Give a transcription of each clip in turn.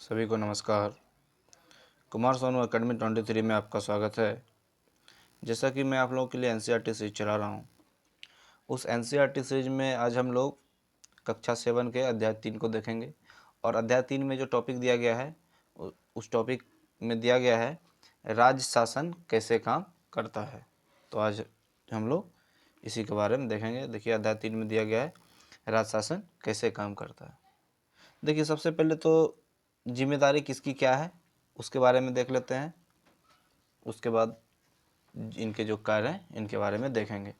सभी को नमस्कार। कुमार सोनू एकेडमी 23 में आपका स्वागत है। जैसा कि मैं आप लोगों के लिए एनसीईआरटी सीरीज चला रहा हूं, उस एनसीईआरटी सीरीज में आज हम लोग कक्षा 7 के अध्याय 3 को देखेंगे। और अध्याय 3 में जो टॉपिक दिया गया है उस टॉपिक में दिया गया है राज्य शासन कैसे काम करता है। तो आज हम लोग इसी के बारे में देखेंगे। देखिए, अध्याय 3 में दिया गया है राज्य शासन कैसे काम करता है। देखिए, सबसे पहले तो जिम्मेदारी किसकी क्या है उसके बारे में देख लेते हैं। उसके बाद इनके जो कार्य हैं इनके बारे में देखेंगे।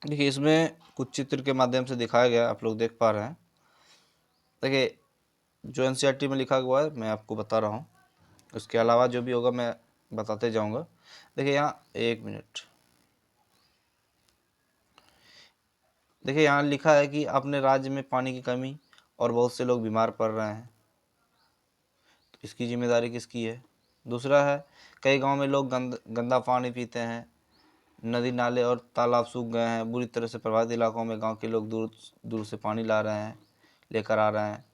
देखिए, इसमें कुछ चित्र के माध्यम से दिखाया गया, आप लोग देख पा रहे हैं। देखिए, जो एनसीईआरटी में लिखा हुआ है मैं आपको बता रहा हूँ, उसके अलावा जो भी होगा मैं बताते जाऊँगा। देखिए यहाँ एक मिनट, देखिए यहाँ लिखा है कि अपने राज्य में पानी की कमी और बहुत से लोग बीमार पड़ रहे हैं, तो इसकी जिम्मेदारी किसकी है। दूसरा है, कई गांव में लोग गंदा पानी पीते हैं, नदी नाले और तालाब सूख गए हैं, बुरी तरह से प्रभावित इलाकों में गांव के लोग दूर दूर से पानी ला रहे हैं, लेकर आ रहे हैं।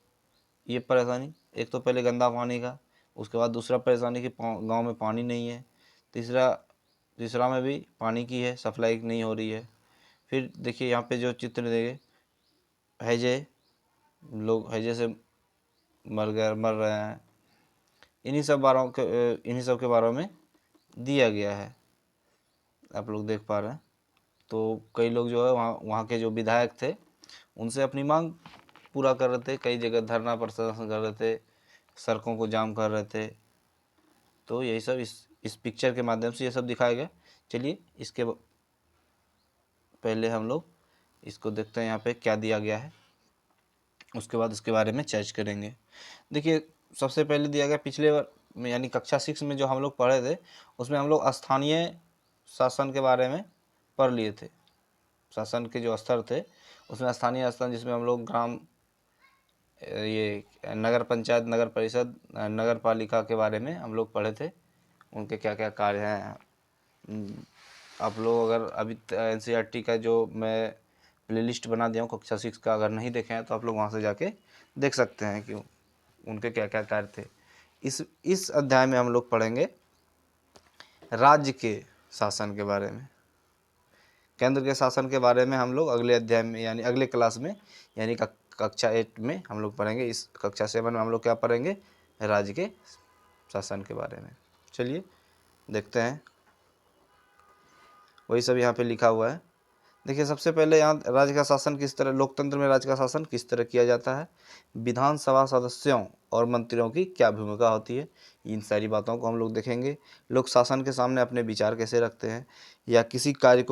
ये परेशानी, एक तो पहले गंदा पानी का, उसके बाद दूसरा परेशानी कि गांव में पानी नहीं है, तीसरा में भी पानी की है, सप्लाई नहीं हो रही है। फिर देखिए यहाँ पे जो चित्र देंगे, हैजे, लोग हैजे से मर रहे हैं। इन्हीं सब के बारे में दिया गया है, आप लोग देख पा रहे हैं। तो कई लोग जो है वहाँ के जो विधायक थे उनसे अपनी मांग पूरा कर रहे थे, कई जगह धरना प्रदर्शन कर रहे थे, सड़कों को जाम कर रहे थे। तो यही सब इस पिक्चर के माध्यम से ये सब दिखाया गया। चलिए, इसके पहले हम लोग इसको देखते हैं यहाँ पे क्या दिया गया है, उसके बाद इसके बारे में चर्चा करेंगे। देखिए, सबसे पहले दिया गया पिछले बार में, यानी कक्षा 6 में जो हम लोग पढ़े थे उसमें हम लोग स्थानीय शासन के बारे में पढ़ लिए थे। शासन के जो स्तर थे उसमें स्थानीय शासन, जिसमें हम लोग ये नगर पंचायत, नगर परिषद, नगर पालिका के बारे में हम लोग पढ़े थे, उनके क्या क्या कार्य हैं। आप लोग अगर अभी एनसीईआरटी का जो मैं प्लेलिस्ट बना दिया हूँ कक्षा 6 का, अगर नहीं देखे हैं तो आप लोग वहाँ से जाके देख सकते हैं कि उनके क्या क्या कार्य थे। इस अध्याय में हम लोग पढ़ेंगे राज्य के शासन के बारे में। केंद्र के शासन के बारे में हम लोग अगले अध्याय में, यानी अगले क्लास में, यानी कक्षा 8 में हम लोग पढ़ेंगे। इस कक्षा 7 में हम लोग क्या पढ़ेंगे, राज्य के शासन के बारे में। चलिए देखते हैं, वही सब यहाँ पे लिखा हुआ है। देखिए, सबसे पहले यहाँ राज्य का शासन किस तरह, लोकतंत्र में राज्य का शासन किस तरह किया जाता है, विधानसभा सदस्यों और मंत्रियों की क्या भूमिका होती है, इन सारी बातों को हम लोग देखेंगे। लोग शासन के सामने अपने विचार कैसे रखते हैं, या किसी कार्य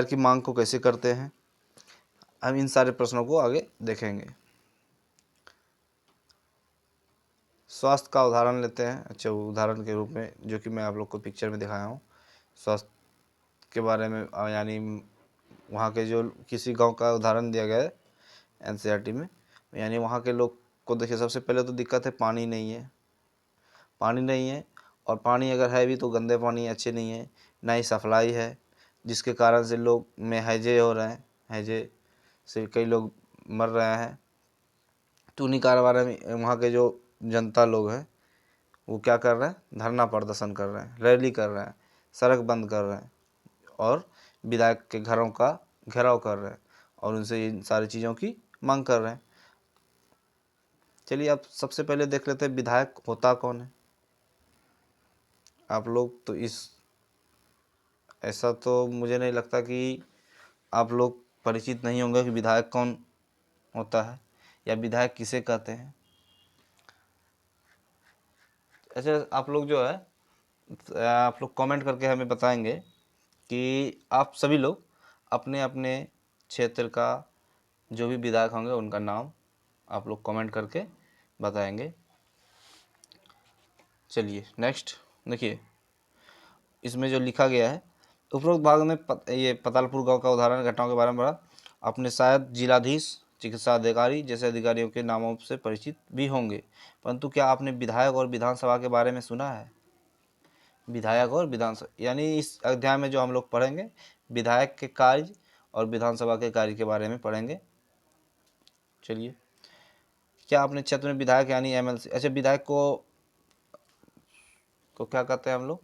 की मांग को कैसे करते हैं, हम इन सारे प्रश्नों को आगे देखेंगे। स्वास्थ्य का उदाहरण लेते हैं, अच्छा उदाहरण के रूप में, जो कि मैं आप लोग को पिक्चर में दिखाया हूँ। स्वास्थ्य के बारे में, यानी वहाँ के जो किसी गांव का उदाहरण दिया गया है एनसीईआरटी में। यानी वहाँ के लोग को देखिए, सबसे पहले तो दिक्कत है पानी नहीं है, और पानी अगर है भी तो गंदे पानी अच्छे नहीं है, ना ही सप्लाई है, जिसके कारण से लोग में हैजे हो रहे हैं, हैजे से कई लोग मर रहे हैं। तो उन्हीं कारोबार में वहाँ के जो जनता लोग हैं वो क्या कर रहे हैं, धरना प्रदर्शन कर रहे हैं, रैली कर रहे हैं, सड़क बंद कर रहे हैं, और विधायक के घरों का घेराव कर रहे हैं, और उनसे इन सारी चीज़ों की मांग कर रहे हैं। चलिए, अब सबसे पहले देख लेते हैं विधायक होता कौन है। आप लोग तो ऐसा तो मुझे नहीं लगता कि आप लोग परिचित नहीं होंगे कि विधायक कौन होता है या विधायक किसे कहते हैं। ऐसे आप लोग जो है, आप लोग कमेंट करके हमें बताएंगे कि आप सभी लोग अपने अपने क्षेत्र का जो भी विधायक होंगे उनका नाम आप लोग कमेंट करके बताएंगे। चलिए नेक्स्ट देखिए, इसमें जो लिखा गया है, उपरोक्त भाग में ये पतालपुर गांव का उदाहरण घटनाओं के बारे में पढ़ा। आपने शायद जिलाधीश, चिकित्सा अधिकारी जैसे अधिकारियों के नामों से परिचित भी होंगे, परंतु क्या आपने विधायक और विधानसभा के बारे में सुना है। विधायक और विधानसभा, यानी इस अध्याय में जो हम लोग पढ़ेंगे विधायक के कार्य और विधानसभा के कार्य के बारे में पढ़ेंगे। चलिए, क्या अपने क्षेत्र में विधायक यानी एमएलसी, अच्छा विधायक को क्या कहते हैं हम लोग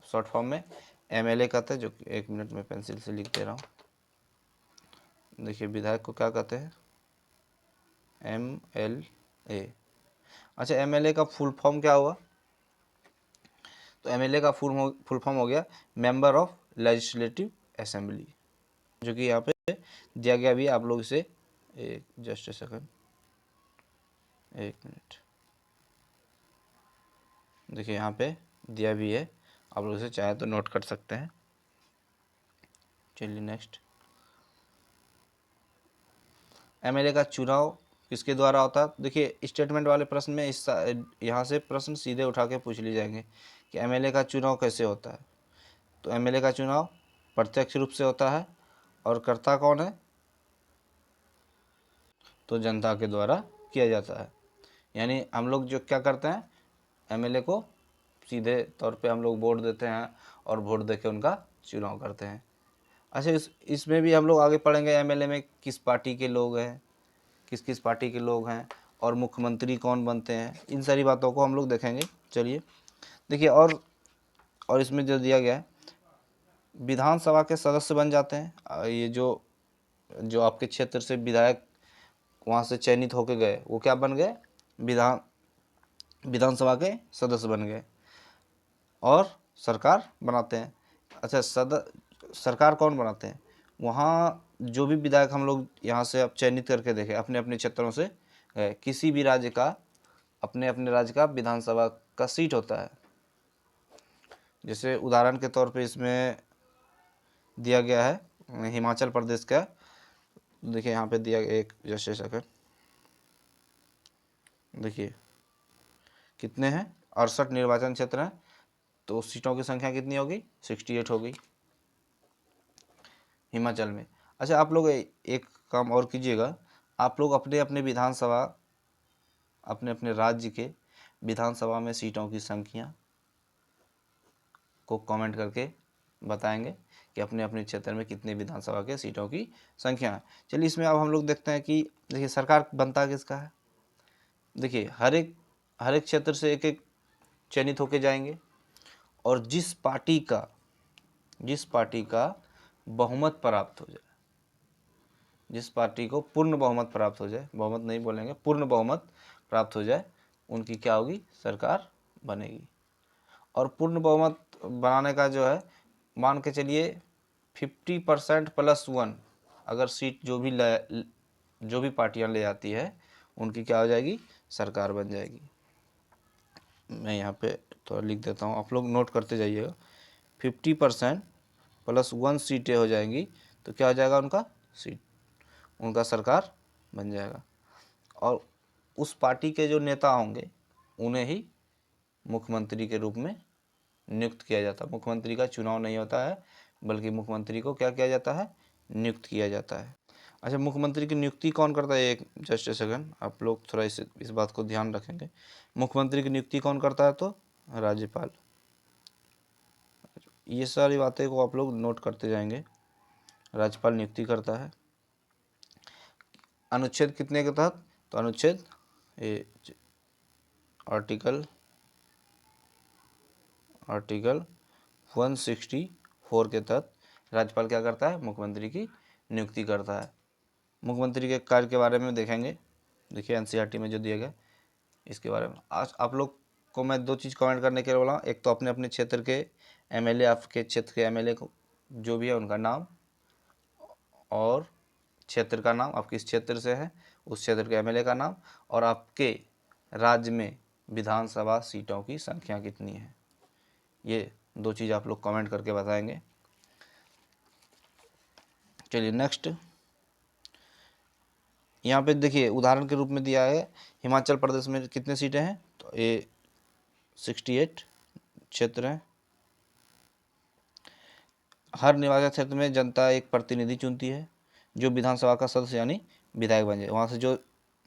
शॉर्ट फॉर्म में एमएलए कहते हैं, जो कि 1 मिनट में पेंसिल से लिख दे रहा हूँ। देखिए विधायक को क्या कहते हैं, एमएलए। अच्छा एमएलए का फुल फॉर्म क्या हुआ, तो एमएलए का फुल फॉर्म हो गया मेंबर ऑफ लेजिस्लेटिव असेंबली, जो कि यहाँ पे दिया गया भी, आप लोग इसे जस्ट ए सेकंड, 1 मिनट, देखिए यहाँ पे दिया भी है, आप लोग इसे चाहे तो नोट कर सकते हैं। चलिए नेक्स्ट, एमएलए का चुनाव किसके द्वारा होता है। देखिए स्टेटमेंट वाले प्रश्न में इस यहाँ से प्रश्न सीधे उठा के पूछ लिए जाएंगे कि एमएलए का चुनाव कैसे होता है। तो एमएलए का चुनाव प्रत्यक्ष रूप से होता है, और कर्ता कौन है, तो जनता के द्वारा किया जाता है। यानी हम लोग जो क्या करते हैं, एमएलए को सीधे तौर पे हम लोग वोट देते हैं और वोट दे के उनका चुनाव करते हैं। अच्छा इसमें भी हम लोग आगे पढ़ेंगे एमएलए में किस पार्टी के लोग हैं, किस किस पार्टी के लोग हैं, और मुख्यमंत्री कौन बनते हैं, इन सारी बातों को हम लोग देखेंगे। चलिए देखिए, और इसमें जो दिया गया है, विधानसभा के सदस्य बन जाते हैं। ये जो आपके क्षेत्र से विधायक वहाँ से चयनित होके गए, वो क्या बन गए, विधानसभा के सदस्य बन गए और सरकार बनाते हैं। अच्छा सरकार कौन बनाते हैं, वहाँ जो भी विधायक हम लोग यहाँ से अब चयनित करके देखें अपने अपने क्षेत्रों से, किसी भी राज्य का अपने अपने राज्य का विधानसभा का सीट होता है। जैसे उदाहरण के तौर पे इसमें दिया गया है हिमाचल प्रदेश का, देखिए यहाँ पे दिया गया, एक जैसे सेकंड, देखिए कितने हैं, 68 निर्वाचन क्षेत्र हैं, तो सीटों की संख्या कितनी होगी, 68 होगी हिमाचल में। अच्छा आप लोग एक काम और कीजिएगा, आप लोग अपने अपने विधानसभा, अपने अपने राज्य के विधानसभा में सीटों की संख्या को कमेंट करके बताएंगे कि अपने अपने क्षेत्र में कितने विधानसभा के सीटों की संख्या है। चलिए इसमें अब हम लोग देखते हैं कि देखिए सरकार बनता किसका है। देखिए हर एक क्षेत्र से एक एक चयनित होके जाएंगे, और जिस पार्टी का बहुमत प्राप्त हो जाए, जिस पार्टी को पूर्ण बहुमत प्राप्त हो जाए, बहुमत नहीं बोलेंगे, पूर्ण बहुमत प्राप्त हो जाए, उनकी क्या होगी, सरकार बनेगी। और पूर्ण बहुमत बनाने का जो है, मान के चलिए 50% +1 अगर सीट जो भी पार्टियां ले आती है, उनकी क्या हो जाएगी, सरकार बन जाएगी। मैं यहाँ पे तो लिख देता हूँ, आप लोग नोट करते जाइएगा। 50% +1 सीटें हो जाएंगी, तो क्या हो जाएगा, उनका सरकार बन जाएगा। और उस पार्टी के जो नेता होंगे उन्हें ही मुख्यमंत्री के रूप में नियुक्त किया जाता है। मुख्यमंत्री का चुनाव नहीं होता है, बल्कि मुख्यमंत्री को क्या किया जाता है, नियुक्त किया जाता है। अच्छा मुख्यमंत्री की नियुक्ति कौन करता है, एक जस्ट ए सेकंड, आप लोग थोड़ा इस बात को ध्यान रखेंगे। मुख्यमंत्री की नियुक्ति कौन करता है, तो राज्यपाल। ये सारी बातें को आप लोग नोट करते जाएंगे, राज्यपाल नियुक्ति करता है। अनुच्छेद कितने के तहत, तो अनुच्छेद आर्टिकल 164 के तहत राज्यपाल क्या करता है, मुख्यमंत्री की नियुक्ति करता है। मुख्यमंत्री के कार्य के बारे में देखेंगे, देखिए एनसीईआरटी में जो दिया गया इसके बारे में। आज आप लोग को मैं 2 चीज़ कमेंट करने के लिए बोला, एक तो अपने अपने क्षेत्र के एमएलए, आपके क्षेत्र के एमएलए को जो भी है उनका नाम, और क्षेत्र का नाम, आप किस क्षेत्र से है उस क्षेत्र के एमएलए का नाम, और आपके राज्य में विधानसभा सीटों की संख्या कितनी है। ये 2 चीज़ आप लोग कमेंट करके बताएंगे। चलिए नेक्स्ट, यहाँ पे देखिए उदाहरण के रूप में दिया है हिमाचल प्रदेश में कितने सीटें हैं, तो ये 68 क्षेत्र हैं। हर निर्वाचन क्षेत्र में जनता एक प्रतिनिधि चुनती है जो विधानसभा का सदस्य यानी विधायक बन जाए।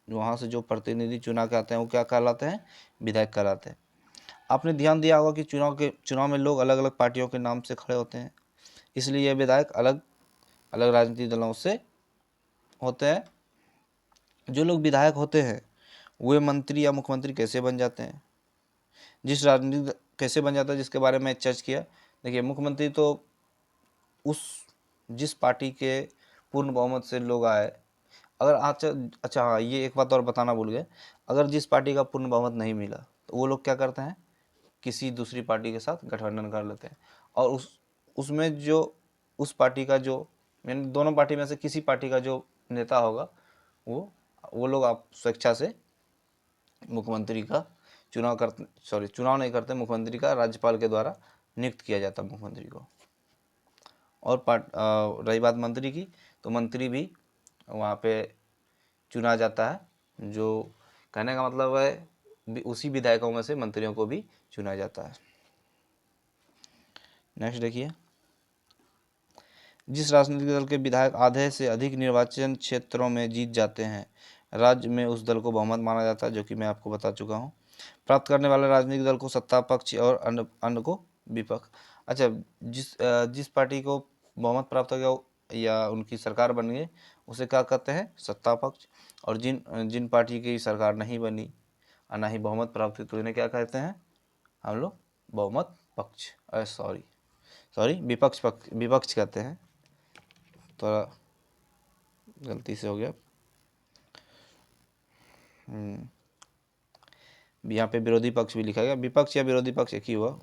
वहाँ से जो प्रतिनिधि चुना के आते हैं वो क्या कहलाते हैं, विधायक कहलाते हैं। आपने ध्यान दिया होगा कि चुनाव में लोग अलग अलग पार्टियों के नाम से खड़े होते हैं, इसलिए ये विधायक अलग अलग राजनीतिक दलों से होते हैं। जो लोग विधायक होते हैं वे मंत्री या मुख्यमंत्री कैसे बन जाते हैं, जिस राजनीतिक कैसे बन जाता है जिसके बारे में चर्च किया। देखिए, मुख्यमंत्री तो उस जिस पार्टी के पूर्ण बहुमत से लोग आए, अगर अच्छा हाँ, ये एक बात और बताना भूल गए, अगर जिस पार्टी का पूर्ण बहुमत नहीं मिला तो वो लोग क्या करते हैं, किसी दूसरी पार्टी के साथ गठबंधन कर लेते हैं, और उसमें जो उस पार्टी का जो यानी दोनों पार्टी में से किसी पार्टी का जो नेता होगा वो लोग आप स्वेच्छा से मुख्यमंत्री का चुनाव नहीं करते, मुख्यमंत्री का राज्यपाल के द्वारा नियुक्त किया जाता है मुख्यमंत्री को। और रही बात मंत्री की, तो मंत्री भी वहाँ पे चुना जाता है, जो कहने का मतलब है उसी विधायकों में से मंत्रियों को भी चुना जाता है। नेक्स्ट देखिए, जिस राजनीतिक दल के विधायक आधे से अधिक निर्वाचन क्षेत्रों में जीत जाते हैं, राज्य में उस दल को बहुमत माना जाता है, जो कि मैं आपको बता चुका हूँ। प्राप्त करने वाले राजनीतिक दल को सत्ता पक्ष और अन्य को विपक्ष। अच्छा, जिस पार्टी को बहुमत प्राप्त हो गया या उनकी सरकार बन गई उसे क्या कहते हैं, सत्ता पक्ष। और जिन पार्टी की सरकार नहीं बनी और ना ही बहुमत प्राप्त हुई तो इन्हें क्या कहते हैं हम लोग, बहुमत पक्ष, सॉरी विपक्ष कहते हैं, थोड़ा गलती से हो गया। यहाँ पे विरोधी पक्ष भी लिखा गया, विपक्ष या विरोधी पक्ष एक ही हुआ।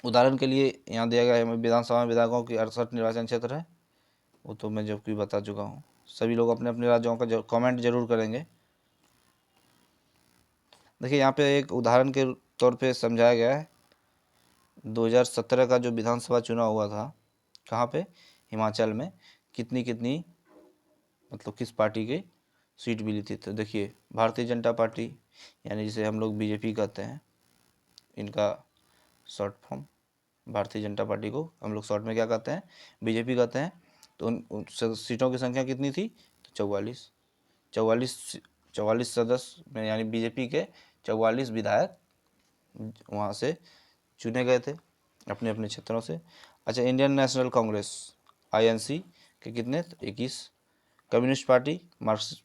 उदाहरण के लिए यहाँ दिया गया है विधानसभा में विधायकों की 68 निर्वाचन क्षेत्र है, वो तो मैं जब भी बता चुका हूँ। सभी लोग अपने अपने राज्यों का कमेंट जरूर करेंगे। देखिए, यहाँ पे एक उदाहरण के तौर पे समझाया गया है 2017 का जो विधानसभा चुनाव हुआ था, कहाँ पे, हिमाचल में, कितनी मतलब किस पार्टी की सीट मिली थी। तो देखिए, भारतीय जनता पार्टी यानी जिसे हम लोग बीजेपी कहते हैं, इनका short form, Bharatiya Janata party को हम लोग शॉर्ट में क्या कहते हैं, बीजेपी कहते हैं। तो उन सीटों की संख्या कितनी थी, तो 44 सदस्य में, यानी बीजेपी के 44 विधायक वहाँ से चुने गए थे अपने अपने क्षेत्रों से। अच्छा, इंडियन नेशनल कांग्रेस INC के कितने, तो 21। Communist party Marxist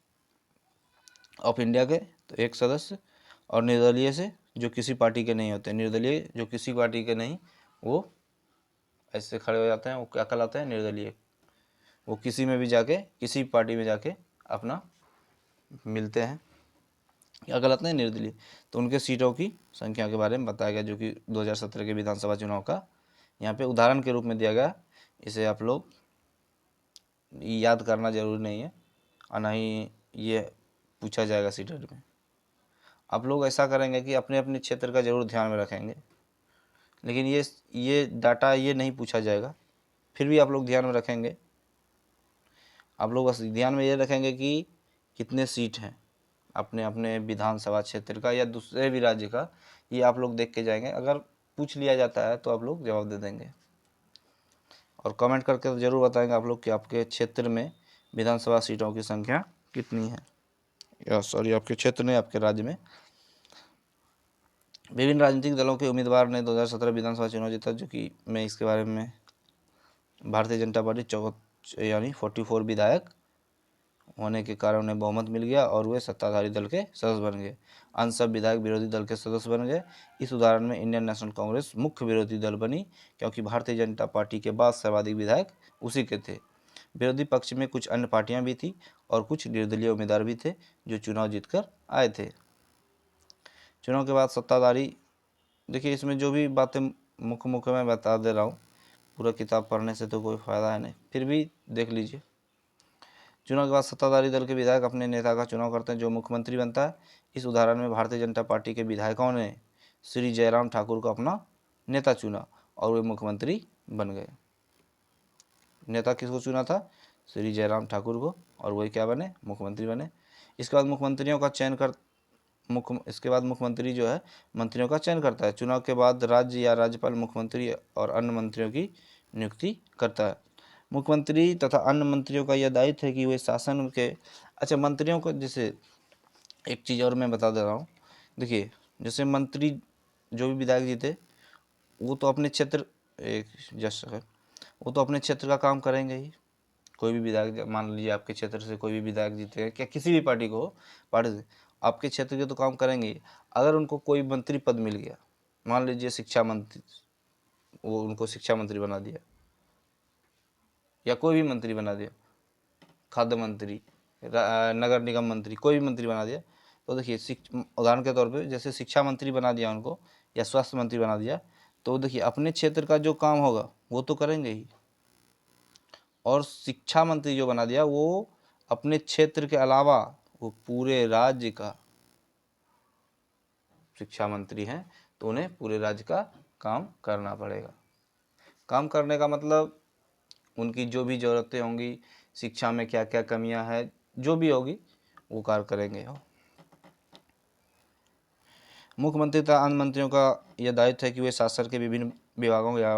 of India के तो 1 सदस्य, और निर्दलीय से जो किसी पार्टी के नहीं होते, निर्दलीय जो किसी पार्टी के नहीं, वो ऐसे खड़े हो जाते हैं, वो क्या कहलाते हैं, निर्दलीय। वो किसी में भी जाके, किसी पार्टी में जाके अपना मिलते हैं, क्या कहलाते हैं, निर्दलीय। तो उनके सीटों की संख्या के बारे में बताया गया, जो कि 2017 के विधानसभा चुनाव का यहाँ पे उदाहरण के रूप में दिया गया। इसे आप लोग याद करना जरूरी नहीं है, और ना ही ये पूछा जाएगा सीटेट में। आप लोग ऐसा करेंगे कि अपने अपने क्षेत्र का जरूर ध्यान में रखेंगे, लेकिन ये डाटा ये नहीं पूछा जाएगा, फिर भी आप लोग ध्यान में रखेंगे। आप लोग बस ध्यान में ये रखेंगे कि कितने सीट हैं अपने अपने विधानसभा क्षेत्र का या दूसरे भी राज्य का, ये आप लोग देख के जाएंगे। अगर पूछ लिया जाता है तो आप लोग जवाब दे देंगे, और कमेंट करके तो ज़रूर बताएंगे आप लोग कि आपके क्षेत्र में विधानसभा सीटों की संख्या कितनी है, या सॉरी आपके क्षेत्र में, आपके राज्य में। विभिन्न राजनीतिक दलों के उम्मीदवार ने 2017 विधानसभा चुनाव जीता, जो कि मैं इसके बारे में, भारतीय जनता पार्टी यानी 44 विधायक होने के कारण उन्हें बहुमत मिल गया और वे सत्ताधारी दल के सदस्य बन गए। अन्य सब विधायक विरोधी दल के सदस्य बन गए। इस उदाहरण में इंडियन नेशनल कांग्रेस मुख्य विरोधी दल बनी, क्योंकि भारतीय जनता पार्टी के बाद सर्वाधिक विधायक उसी के थे। विरोधी पक्ष में कुछ अन्य पार्टियां भी थी और कुछ निर्दलीय उम्मीदवार भी थे जो चुनाव जीतकर आए थे। चुनाव के बाद सत्ताधारी, देखिए इसमें जो भी बातें मुख्य मैं बता दे रहा हूँ, पूरा किताब पढ़ने से तो कोई फ़ायदा है नहीं, फिर भी देख लीजिए। चुनाव के बाद सत्ताधारी दल के विधायक अपने नेता का चुनाव करते हैं, जो मुख्यमंत्री बनता है। इस उदाहरण में भारतीय जनता पार्टी के विधायकों ने श्री जयराम ठाकुर को अपना नेता चुना और वे मुख्यमंत्री बन गए। नेता किसको चुना था, श्री जयराम ठाकुर को, और वही क्या बने, मुख्यमंत्री बने। इसके बाद मुख्यमंत्रियों का चयन कर इसके बाद मुख्यमंत्री जो है मंत्रियों का चयन करता है। चुनाव के बाद राज्य या राज्यपाल मुख्यमंत्री और अन्य मंत्रियों की नियुक्ति करता है। मुख्यमंत्री तथा अन्य मंत्रियों का यह दायित्व है कि वे शासन के, अच्छा मंत्रियों को, जैसे एक चीज़ और मैं बता दे रहा हूँ। देखिए, जैसे मंत्री जो भी विधायक जी थे, वो तो अपने क्षेत्र, एक जस्ट वो तो अपने क्षेत्र का काम करेंगे ही, कोई भी विधायक, मान लीजिए आपके क्षेत्र से कोई भी विधायक जीते हैं, क्या किसी भी पार्टी को हो, पार्टी से आपके क्षेत्र के तो काम करेंगे। अगर उनको कोई मंत्री पद मिल गया, मान लीजिए शिक्षा मंत्री, वो उनको शिक्षा मंत्री बना दिया, या कोई भी मंत्री बना दिया, खाद्य मंत्री, नगर निगम मंत्री, कोई भी मंत्री बना दिया, तो देखिए उदाहरण के तौर पे जैसे शिक्षा मंत्री बना दिया उनको, या स्वास्थ्य मंत्री बना दिया, तो देखिए अपने क्षेत्र का जो काम होगा वो तो करेंगे ही, और शिक्षा मंत्री जो बना दिया वो अपने क्षेत्र के अलावा वो पूरे राज्य का शिक्षा मंत्री हैं, तो उन्हें पूरे राज्य का काम करना पड़ेगा। काम करने का मतलब उनकी जो भी ज़रूरतें होंगी, शिक्षा में क्या क्या कमियां हैं, जो भी होगी वो कार्य करेंगे हो। मुख्यमंत्री तथा अन्य मंत्रियों का यह दायित्व है कि वे शासन के विभिन्न विभागों या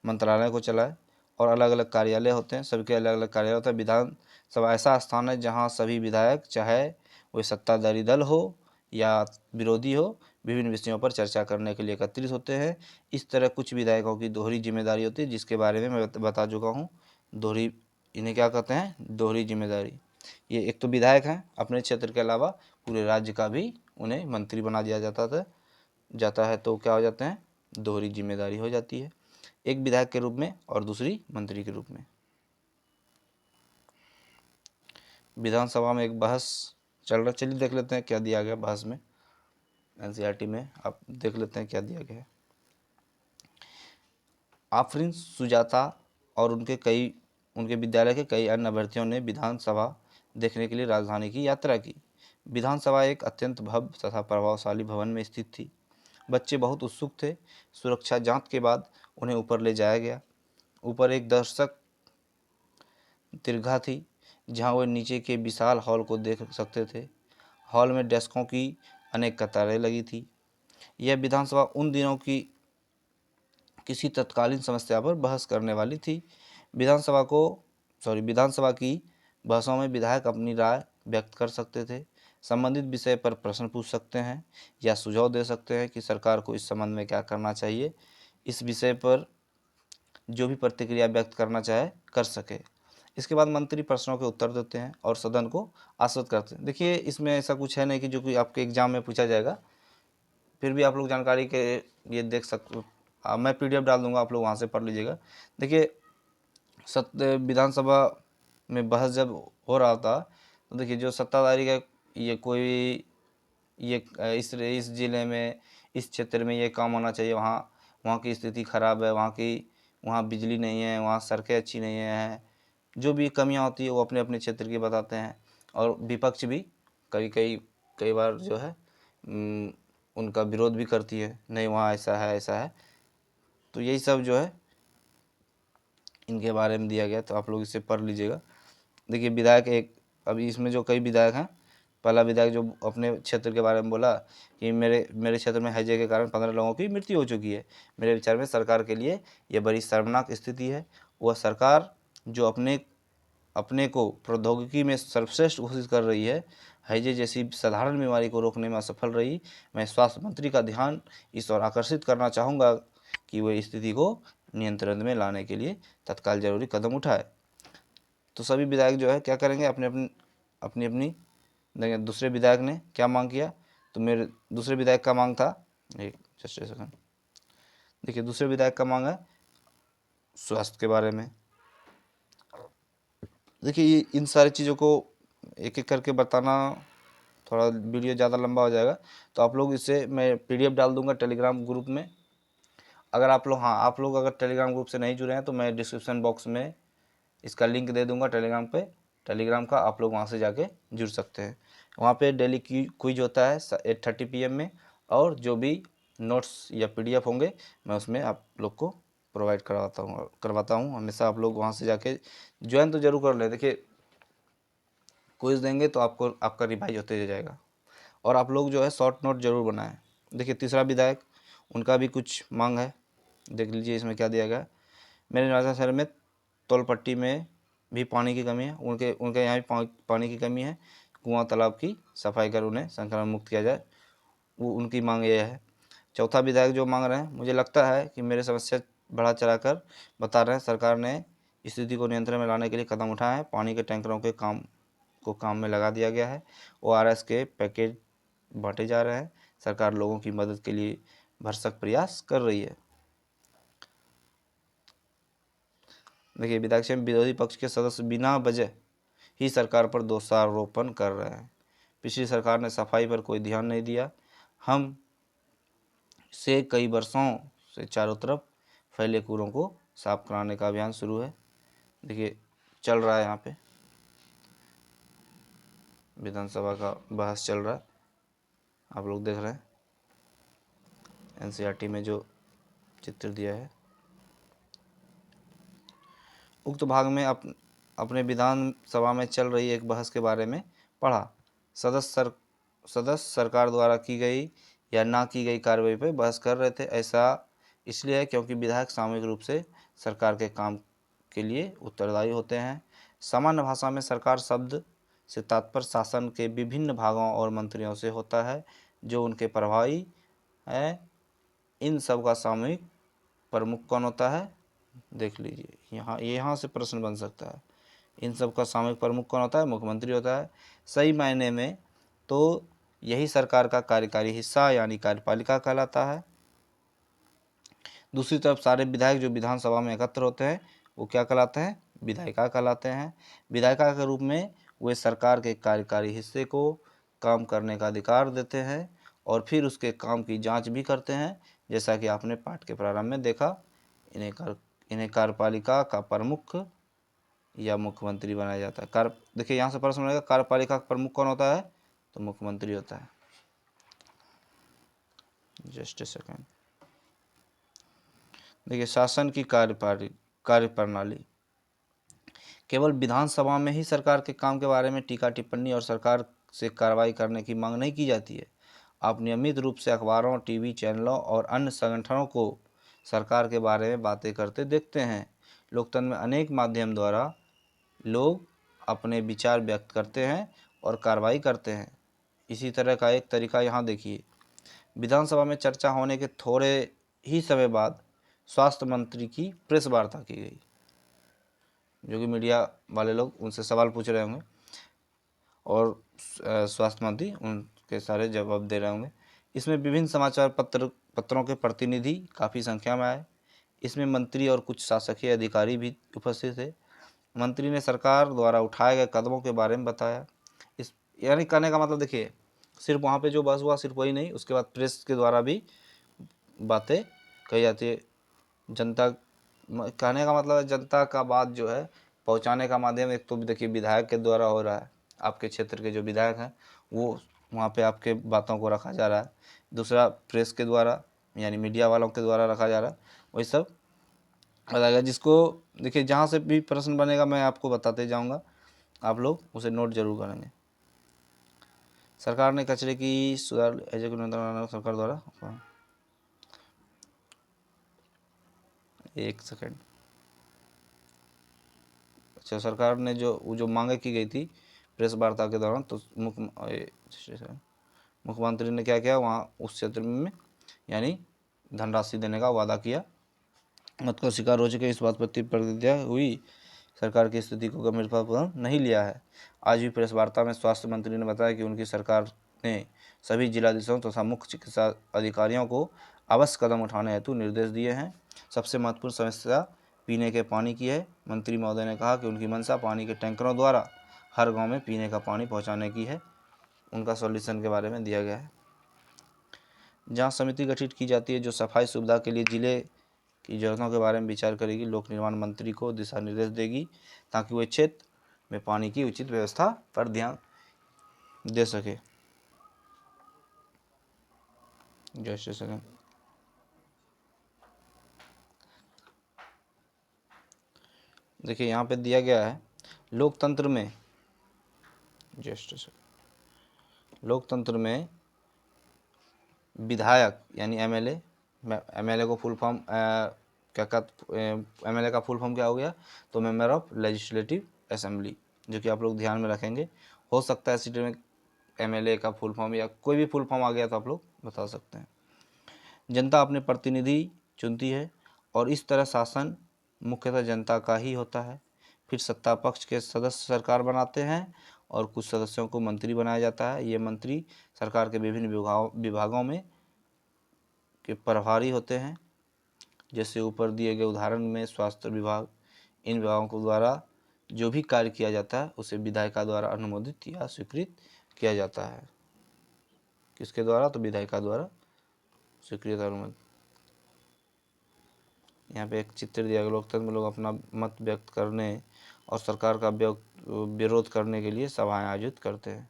मंत्रालय को चलाए, और अलग अलग कार्यालय होते हैं, सबके अलग अलग कार्यालय होते हैं। विधानसभा ऐसा स्थान है जहां सभी विधायक, चाहे वे सत्ताधारी दल हो या विरोधी हो, विभिन्न विषयों पर चर्चा करने के लिए एकत्रित होते हैं। इस तरह कुछ विधायकों की दोहरी जिम्मेदारी होती है, जिसके बारे में मैं बता चुका हूँ। दोहरी, इन्हें क्या कहते हैं, दोहरी जिम्मेदारी। ये एक तो विधायक हैं, अपने क्षेत्र के अलावा पूरे राज्य का भी उन्हें मंत्री बना दिया जाता है, तो क्या हो जाते हैं, दोहरी जिम्मेदारी हो जाती है, एक विधायक के रूप में और दूसरी मंत्री के रूप में। विधानसभा में एक बहस चल रहा, चलिए देख लेते हैं क्या दिया गया बहस में। एनसीईआरटी में आप देख लेते हैं क्या दिया गया है। आफरीन सुजाता और उनके विद्यालय के कई अन्य अभ्यर्थियों ने विधानसभा देखने के लिए राजधानी की यात्रा की। विधानसभा एक अत्यंत भव्य तथा प्रभावशाली भवन में स्थित थी। बच्चे बहुत उत्सुक थे। सुरक्षा जांच के बाद उन्हें ऊपर ले जाया गया। ऊपर एक दर्शक दीर्घा थी, जहां वे नीचे के विशाल हॉल को देख सकते थे। हॉल में डेस्कों की अनेक कतारें लगी थी। यह विधानसभा उन दिनों की किसी तत्कालीन समस्या पर बहस करने वाली थी। विधानसभा की बहसों में विधायक अपनी राय व्यक्त कर सकते थे, संबंधित विषय पर प्रश्न पूछ सकते हैं या सुझाव दे सकते हैं कि सरकार को इस संबंध में क्या करना चाहिए। इस विषय पर जो भी प्रतिक्रिया व्यक्त करना चाहे कर सके। इसके बाद मंत्री प्रश्नों के उत्तर देते हैं और सदन को आश्वस्त करते हैं। देखिए इसमें ऐसा कुछ है नहीं कि जो कि आपके एग्जाम में पूछा जाएगा, फिर भी आप लोग जानकारी के ये देख सकते, मैं पीडीएफ डाल दूंगा, आप लोग वहाँ से पढ़ लीजिएगा। देखिए विधानसभा में बहस जब हो रहा था, तो देखिए जो सत्ताधारी का ये कोई ये इस ज़िले में, इस क्षेत्र में ये काम होना चाहिए, वहाँ की स्थिति ख़राब है, वहाँ बिजली नहीं है, वहाँ सड़कें अच्छी नहीं हैं, जो भी कमियां होती है वो अपने अपने क्षेत्र की बताते हैं। और विपक्ष भी कई बार जो है उनका विरोध भी करती है, नहीं वहाँ ऐसा है। तो यही सब जो है इनके बारे में दिया गया, तो आप लोग इसे पढ़ लीजिएगा। देखिए विधायक अभी इसमें जो कई विधायक हैं, पहला विधायक जो अपने क्षेत्र के बारे में बोला कि मेरे क्षेत्र में हैजे के कारण 15 लोगों की मृत्यु हो चुकी है। मेरे विचार में सरकार के लिए यह बड़ी शर्मनाक स्थिति है। वह सरकार जो अपने को प्रौद्योगिकी में सर्वश्रेष्ठ घोषित कर रही है, हैजे जैसी साधारण बीमारी को रोकने में असफल रही। मैं स्वास्थ्य मंत्री का ध्यान इस ओर आकर्षित करना चाहूँगा कि वह स्थिति को नियंत्रण में लाने के लिए तत्काल जरूरी कदम उठाए। तो सभी विधायक जो है क्या करेंगे, अपनी देखिए दूसरे विधायक ने क्या मांग किया, तो मेरे दूसरे विधायक का मांग था, एक जस्ट सेकंड, देखिए दूसरे विधायक का मांग है स्वास्थ्य के बारे में। देखिए इन सारी चीज़ों को एक एक करके बताना थोड़ा वीडियो ज़्यादा लंबा हो जाएगा, तो आप लोग इसे मैं पीडीएफ डाल दूंगा टेलीग्राम ग्रुप में। अगर आप लोग अगर टेलीग्राम ग्रुप से नहीं जुड़े हैं तो मैं डिस्क्रिप्शन बॉक्स में इसका लिंक दे दूंगा टेलीग्राम का, आप लोग वहाँ से जाके जुड़ सकते हैं। वहाँ पे डेली क्विज होता है 8:30 PM में, और जो भी नोट्स या पीडीएफ होंगे मैं उसमें आप लोग को प्रोवाइड करवाता हूँ हमेशा। आप लोग वहाँ से जाके ज्वाइन तो जरूर कर लें। देखिए क्विज देंगे तो आपका रिवाइज होते जाएगा, और आप लोग जो है शॉर्ट नोट जरूर बनाएं। देखिए तीसरा विधायक, उनका भी कुछ मांग है, देख लीजिए इसमें क्या दिया गया। मेरे निवास शहर में तोलपट्टी में भी पानी की कमी है, उनके यहाँ भी पानी की कमी है। कुआं तालाब की सफाई कर उन्हें संक्रमण मुक्त किया जाए, वो उनकी मांग ये है। चौथा विधायक जो मांग रहे हैं, मुझे लगता है कि मेरे समस्या बढ़ा चढ़ा कर बता रहे हैं, सरकार ने स्थिति को नियंत्रण में लाने के लिए कदम उठाए हैं। पानी के टैंकरों के काम में लगा दिया गया है। ORS के पैकेज बांटे जा रहे हैं। सरकार लोगों की मदद के लिए भरसक प्रयास कर रही है। देखिए, विधायक में विरोधी पक्ष के सदस्य बिना वजह ही सरकार पर दोषारोपण कर रहे हैं। पिछली सरकार ने सफाई पर कोई ध्यान नहीं दिया। हम से कई वर्षों से चारों तरफ फैले कूड़ों को साफ कराने का अभियान शुरू है। देखिए, चल रहा है, यहाँ पे विधानसभा का बहस चल रहा है, आप लोग देख रहे हैं। NCERT में जो चित्र दिया है, उक्त भाग में अपने विधानसभा में चल रही एक बहस के बारे में पढ़ा। सदस्य सरकार द्वारा की गई या ना की गई कार्रवाई पर बहस कर रहे थे। ऐसा इसलिए है क्योंकि विधायक सामूहिक रूप से सरकार के काम के लिए उत्तरदायी होते हैं। सामान्य भाषा में सरकार शब्द से तात्पर्य शासन के विभिन्न भागों और मंत्रियों से होता है जो उनके प्रभारी हैं। इन सब का सामूहिक प्रमुख कौन होता है? देख लीजिए, यहाँ से प्रश्न बन सकता है। इन सब का सामूहिक प्रमुख कौन होता है? मुख्यमंत्री होता है। सही मायने में तो यही सरकार का कार्यकारी हिस्सा यानी कार्यपालिका कहलाता है। दूसरी तरफ सारे विधायक जो विधानसभा में एकत्र होते हैं वो क्या कहलाते हैं? विधायिका कहलाते हैं। विधायिका के रूप में वे सरकार के कार्यकारी हिस्से को काम करने का अधिकार देते हैं और फिर उसके काम की जांच भी करते हैं। जैसा कि आपने पाठ के प्रारंभ में देखा, इन्हें कार्यपालिका का प्रमुख या मुख्यमंत्री बनाया जाता है। देखिए, यहाँ से प्रश्न बनेगा, कार्यपालिका का प्रमुख कौन होता है? तो मुख्यमंत्री होता है। Just a second. देखिए, शासन की कार्यप्रणाली। केवल विधानसभा में ही सरकार के काम के बारे में टीका टिप्पणी और सरकार से कार्रवाई करने की मांग नहीं की जाती है। आप नियमित रूप से अखबारों, टीवी चैनलों और अन्य संगठनों को सरकार के बारे में बातें करते देखते हैं। लोकतंत्र में अनेक माध्यम द्वारा लोग अपने विचार व्यक्त करते हैं और कार्रवाई करते हैं। इसी तरह का एक तरीका यहाँ देखिए। विधानसभा में चर्चा होने के थोड़े ही समय बाद स्वास्थ्य मंत्री की प्रेस वार्ता की गई, जो कि मीडिया वाले लोग उनसे सवाल पूछ रहे होंगे और स्वास्थ्य मंत्री उनके सारे जवाब दे रहे होंगे। इसमें विभिन्न समाचार पत्रों के प्रतिनिधि काफ़ी संख्या में आए। इसमें मंत्री और कुछ शासकीय अधिकारी भी उपस्थित थे। मंत्री ने सरकार द्वारा उठाए गए कदमों के बारे में बताया। इस यानी कहने का मतलब, देखिए, सिर्फ वहाँ पे जो बहस हुआ सिर्फ वही नहीं, उसके बाद प्रेस के द्वारा भी बातें कही जाती है। जनता, कहने का मतलब है जनता का बात जो है पहुँचाने का माध्यम एक तो देखिए विधायक के द्वारा हो रहा है। आपके क्षेत्र के जो विधायक हैं वो वहाँ पे आपके बातों को रखा जा रहा है। दूसरा, प्रेस के द्वारा यानी मीडिया वालों के द्वारा रखा जा रहा है। वही सब बताएगा, जिसको देखिए जहाँ से भी प्रश्न बनेगा मैं आपको बताते जाऊँगा, आप लोग उसे नोट जरूर करेंगे। सरकार ने कचरे की सुधार सरकार द्वारा, एक सेकंड। अच्छा, सरकार ने जो मांगे की गई थी प्रेस वार्ता के दौरान, तो मुख्यमंत्री ने क्या किया वहाँ उस क्षेत्र में यानी धनराशि देने का वादा किया। मत का शिकार हो चुके, इस बात पर तीव्र प्रतिक्रिया हुई। सरकार की स्थिति को गंभीरतापूर्वक नहीं लिया है। आज भी प्रेस वार्ता में स्वास्थ्य मंत्री ने बताया कि उनकी सरकार ने सभी जिलाधीशों तथा मुख्य चिकित्सा अधिकारियों को अवश्य कदम उठाने हेतु निर्देश दिए हैं। सबसे महत्वपूर्ण समस्या पीने के पानी की है। मंत्री महोदय ने कहा कि उनकी मंशा पानी के टैंकरों द्वारा हर गाँव में पीने का पानी पहुँचाने की है। उनका सॉल्यूशन के बारे में दिया गया है। जहाँ समिति गठित की जाती है जो सफाई सुविधा के लिए जिले की जरूरतों के बारे में विचार करेगी। लोक निर्माण मंत्री को दिशा निर्देश देगी ताकि वह क्षेत्र में पानी की उचित व्यवस्था पर ध्यान दे सके। जैसे सकें देखिए, यहाँ पे दिया गया है लोकतंत्र में लोकतंत्र में विधायक यानी एमएलए को फुल फॉर्म एमएलए का फुल फॉर्म क्या हो गया? तो मेंबर ऑफ लेजिस्लेटिव असेंबली, जो कि आप लोग ध्यान में रखेंगे। हो सकता है सीट में एमएलए का फुल फॉर्म या कोई भी फुल फॉर्म आ गया तो आप लोग बता सकते हैं। जनता अपने प्रतिनिधि चुनती है और इस तरह शासन मुख्यतः जनता का ही होता है। फिर सत्ता पक्ष के सदस्य सरकार बनाते हैं और कुछ सदस्यों को मंत्री बनाया जाता है। ये मंत्री सरकार के विभिन्न विभागों में के प्रभारी होते हैं। जैसे ऊपर दिए गए उदाहरण में स्वास्थ्य विभाग, इन विभागों के द्वारा जो भी कार्य किया जाता है उसे विधायिका द्वारा अनुमोदित या स्वीकृत किया जाता है। किसके द्वारा? तो विधायिका द्वारा स्वीकृत अनुमोदित। यहाँ पे एक चित्र दिया गया, लोकतंत्र में लोग अपना मत व्यक्त करने और सरकार का विरोध करने के लिए सभाएं आयोजित करते हैं।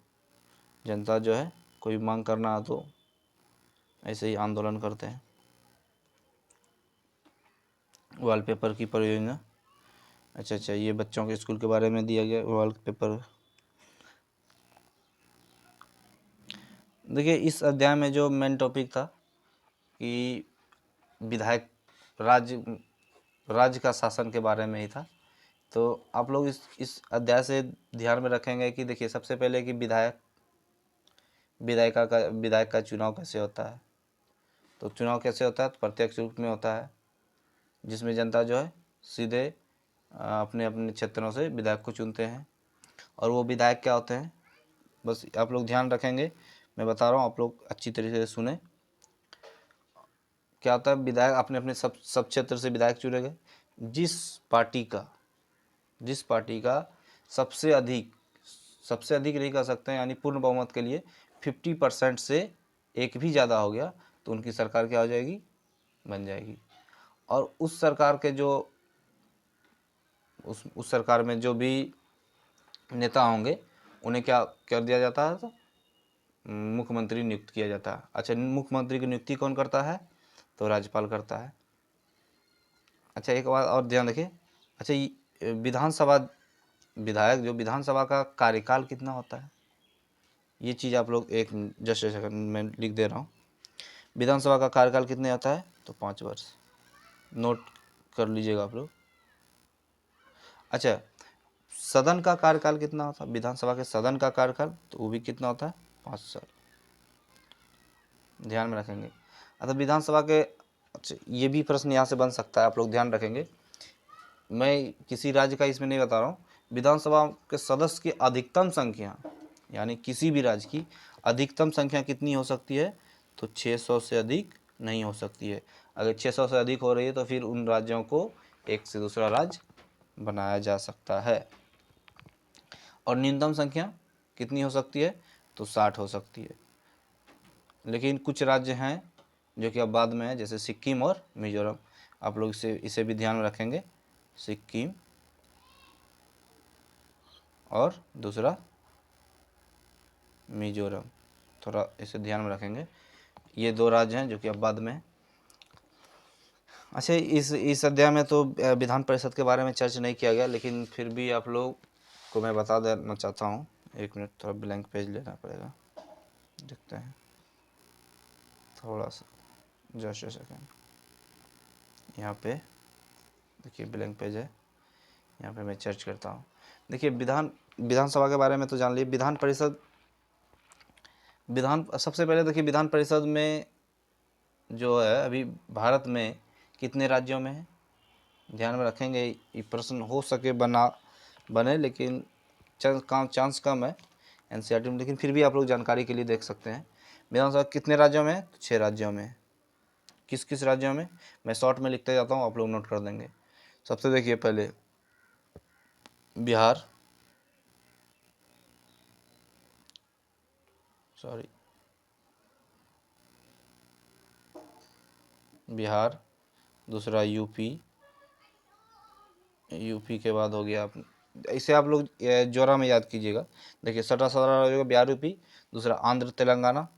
जनता जो है कोई मांग करना है तो ऐसे ही आंदोलन करते हैं। वॉलपेपर की परियोजना, अच्छा, ये बच्चों के स्कूल के बारे में दिया गया वॉलपेपर। देखिए इस अध्याय में जो मेन टॉपिक था कि विधायक राज्य का शासन के बारे में ही था। तो आप लोग इस अध्याय से ध्यान में रखेंगे कि देखिए सबसे पहले कि विधायक का चुनाव कैसे होता है। तो चुनाव कैसे होता है? तो प्रत्यक्ष रूप में होता है, जिसमें जनता जो है सीधे अपने अपने क्षेत्रों से विधायक को चुनते हैं। और वो विधायक क्या होते हैं, बस आप लोग ध्यान रखेंगे, मैं बता रहा हूँ, आप लोग अच्छी तरीके से सुने। क्या होता है? विधायक अपने अपने सब क्षेत्र से विधायक चुने गए। जिस पार्टी का सबसे अधिक नहीं कह सकते हैं, यानी पूर्ण बहुमत के लिए 50% से एक भी ज़्यादा हो गया तो उनकी सरकार क्या हो जाएगी? बन जाएगी। और उस सरकार के जो उस सरकार में जो भी नेता होंगे उन्हें क्या कर दिया जाता है? तो मुख्यमंत्री नियुक्त किया जाता है। अच्छा, मुख्यमंत्री की नियुक्ति कौन करता है? तो राज्यपाल करता है। अच्छा, एक बात और ध्यान रखिए। अच्छा, विधानसभा का कार्यकाल कितना होता है, ये चीज़ आप लोग एक जस्ट सेकंड में लिख दे रहा हूँ। विधानसभा का कार्यकाल कितने होता है? तो 5 वर्ष। नोट कर लीजिएगा आप लोग। अच्छा, सदन का कार्यकाल कितना होता है? विधानसभा के सदन का कार्यकाल तो वो भी कितना होता है? 5 साल। ध्यान में रखेंगे। अच्छा, विधानसभा के, अच्छा ये भी प्रश्न यहाँ से बन सकता है, आप लोग ध्यान रखेंगे। मैं किसी राज्य का इसमें नहीं बता रहा हूँ। विधानसभा के सदस्य की अधिकतम संख्या, यानी किसी भी राज्य की अधिकतम संख्या कितनी हो सकती है? तो 600 से अधिक नहीं हो सकती है। अगर 600 से अधिक हो रही है तो फिर उन राज्यों को एक से दूसरा राज्य बनाया जा सकता है। और न्यूनतम संख्या कितनी हो सकती है? तो 60 हो सकती है। लेकिन कुछ राज्य हैं जो कि अब बाद में है, जैसे सिक्किम और मिजोरम। आप लोग इसे भी ध्यान में रखेंगे। सिक्किम और दूसरा मिजोरम, थोड़ा इसे ध्यान में रखेंगे। ये 2 राज्य हैं जो कि अब बाद में है। अच्छा, इस अध्याय में तो विधान परिषद के बारे में चर्चा नहीं किया गया, लेकिन फिर भी आप लोग को मैं बता देना चाहता हूँ। एक मिनट, थोड़ा ब्लैंक पेज लेना पड़ेगा, देखते हैं थोड़ा सा, जस्ट ए सेकेंड। यहाँ पे देखिए ब्लैंक पेज है, यहाँ पे मैं चर्च करता हूँ। देखिए विधानसभा के बारे में तो जान लिए। सबसे पहले देखिए विधान परिषद में जो है अभी भारत में कितने राज्यों में है? ध्यान में रखेंगे, ये प्रश्न हो सके बने, लेकिन चांस कम है एनसीईआरटी में, लेकिन फिर भी आप लोग जानकारी के लिए देख सकते हैं। विधानसभा कितने राज्यों में है? तो 6 राज्यों में। किस किस राज्यों में? मैं शॉर्ट में लिखते जाता हूँ, आप लोग नोट कर देंगे। सबसे देखिए पहले बिहार, दूसरा यूपी के बाद हो गया इसे आप लोग जोरा में याद कीजिएगा। देखिए 17 हो जाएगा बिहार यूपी। दूसरा आंध्र तेलंगाना,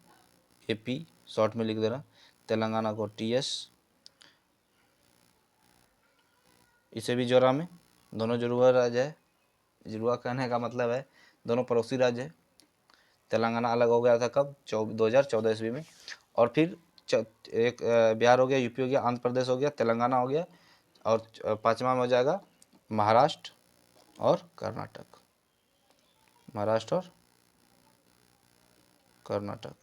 एपी शॉर्ट में लिख देना, तेलंगाना को टीएस। इसे भी जोरा में, दोनों जुड़वा राज्य है। जुड़वा कहने का मतलब है दोनों पड़ोसी राज्य है। तेलंगाना अलग हो गया था कब? 2014 ईस्वी में। और फिर एक बिहार हो गया, यूपी हो गया, आंध्र प्रदेश हो गया, तेलंगाना हो गया, और 5वां में हो जाएगा महाराष्ट्र और कर्नाटक। महाराष्ट्र और कर्नाटक,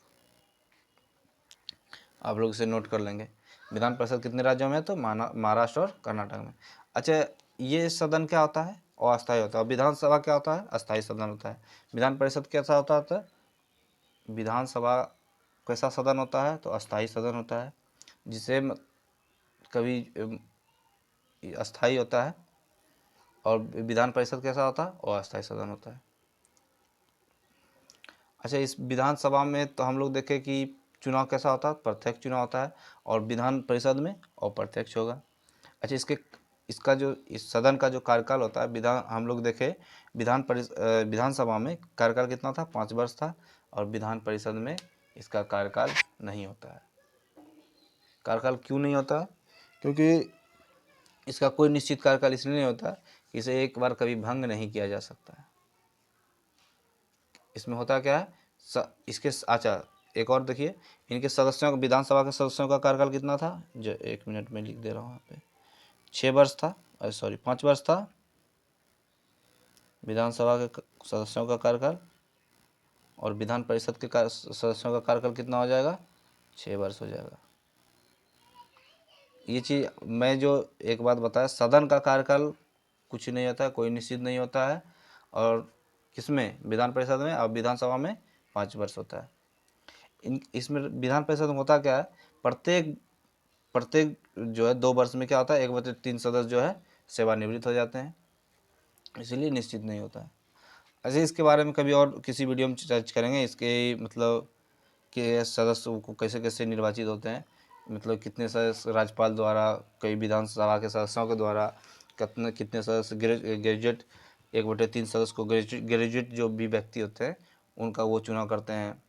आप लोग इसे नोट कर लेंगे। विधान परिषद कितने राज्यों में है? तो महाराष्ट्र और कर्नाटक में। अच्छा, ये सदन क्या होता है? अस्थायी होता है। और विधानसभा क्या होता है? अस्थायी सदन होता है। विधान परिषद कैसा होता है? विधानसभा कैसा सदन होता है? तो अस्थायी सदन होता है, जिसे कभी अस्थायी होता है। और विधान परिषद कैसा होता है? और अस्थायी सदन होता है। अच्छा, इस विधानसभा में तो हम लोग देखें कि चुनाव कैसा होता है? प्रत्यक्ष चुनाव होता है। और विधान परिषद में अप्रत्यक्ष होगा। अच्छा, इसका जो इस सदन का जो कार्यकाल होता है, हम लोग देखें विधानसभा में कार्यकाल कितना था? 5 वर्ष था। और विधान परिषद में इसका कार्यकाल नहीं होता है। कार्यकाल क्यों नहीं होता है? क्योंकि इसका कोई निश्चित कार्यकाल इसलिए नहीं होता कि इसे एक बार कभी भंग नहीं किया जा सकता है। इसमें होता क्या है? अच्छा, एक और देखिए, इनके सदस्यों का, विधानसभा के सदस्यों का कार्यकाल कितना था? जो 1 मिनट में लिख दे रहा हूँ यहाँ पे, 6 वर्ष था। सॉरी, 5 वर्ष था विधानसभा के सदस्यों का कार्यकाल। और विधान परिषद के सदस्यों का कार्यकाल कितना हो जाएगा? 6 वर्ष हो जाएगा। ये चीज़ मैं जो एक बात बताया, सदन का कार्यकाल कुछ नहीं होता है, कोई निश्चित नहीं होता है। और किसमें? विधान परिषद में। और विधानसभा में 5 वर्ष होता है। इसमें विधान परिषद में होता क्या है? प्रत्येक प्रत्येक जो है 2 वर्ष में क्या होता है? 1/3 सदस्य जो है सेवानिवृत्त हो जाते हैं, इसीलिए निश्चित नहीं होता है। ऐसे इसके बारे में कभी और किसी वीडियो में चर्चा करेंगे, इसके मतलब कि सदस्य को कैसे कैसे निर्वाचित होते हैं, मतलब कितने सदस्य राज्यपाल द्वारा, कई विधानसभा के सदस्यों के द्वारा, कितने सदस्य ग्रेजुएट, 1/3 सदस्य को ग्रेजुएट जो भी व्यक्ति होते हैं उनका वो चुनाव करते हैं।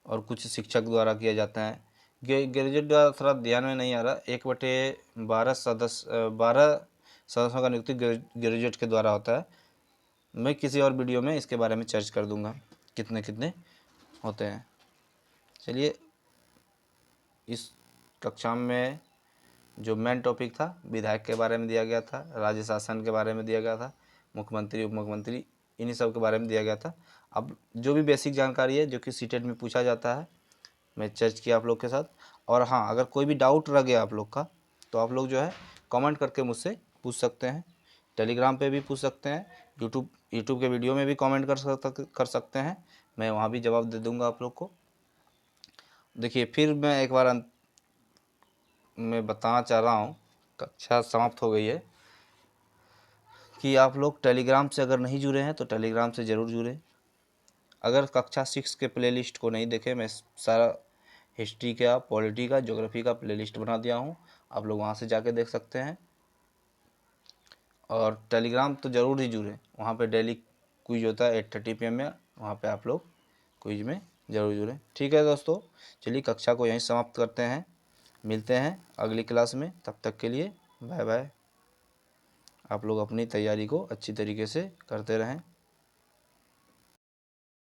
और कुछ शिक्षक द्वारा किया जाता है। ग्रेजुएट द्वारा थोड़ा ध्यान में नहीं आ रहा। 1/12 सदस्यों का नियुक्ति ग्रेजुएट के द्वारा होता है। मैं किसी और वीडियो में इसके बारे में चर्चा कर दूंगा कितने कितने होते हैं। चलिए, इस कक्षा में जो मेन टॉपिक था, विधायक के बारे में दिया गया था, राज्य शासन के बारे में दिया गया था, मुख्यमंत्री, उप मुख्यमंत्री, इन्हीं सब के बारे में दिया गया था। अब जो भी बेसिक जानकारी है जो कि सीटेट में पूछा जाता है, मैं चर्च किया आप लोग के साथ। और हाँ, अगर कोई भी डाउट रह गया आप लोग का, तो आप लोग जो है कमेंट करके मुझसे पूछ सकते हैं। टेलीग्राम पे भी पूछ सकते हैं। यूट्यूब के वीडियो में भी कमेंट कर सकते हैं। मैं वहाँ भी जवाब दे दूँगा आप लोग को। देखिए, फिर मैं एक बार मैं बताना चाह रहा हूँ, कक्षा समाप्त हो गई है, कि आप लोग टेलीग्राम से अगर नहीं जुड़े हैं तो टेलीग्राम से ज़रूर जुड़ें। अगर कक्षा 6 के प्लेलिस्ट को नहीं देखे, मैं सारा हिस्ट्री का, पॉलिटी का, ज्योग्राफी का प्लेलिस्ट बना दिया हूँ, आप लोग वहाँ से जाके देख सकते हैं। और टेलीग्राम तो ज़रूर ही जुड़ें, वहाँ पे डेली क्विज होता है 8:30 PM में, वहाँ पे आप लोग क्विज में ज़रूर जुड़ें। ठीक है दोस्तों, चलिए कक्षा को यहीं समाप्त करते हैं। मिलते हैं अगली क्लास में, तब तक के लिए बाय बाय। आप लोग अपनी तैयारी को अच्छी तरीके से करते रहें।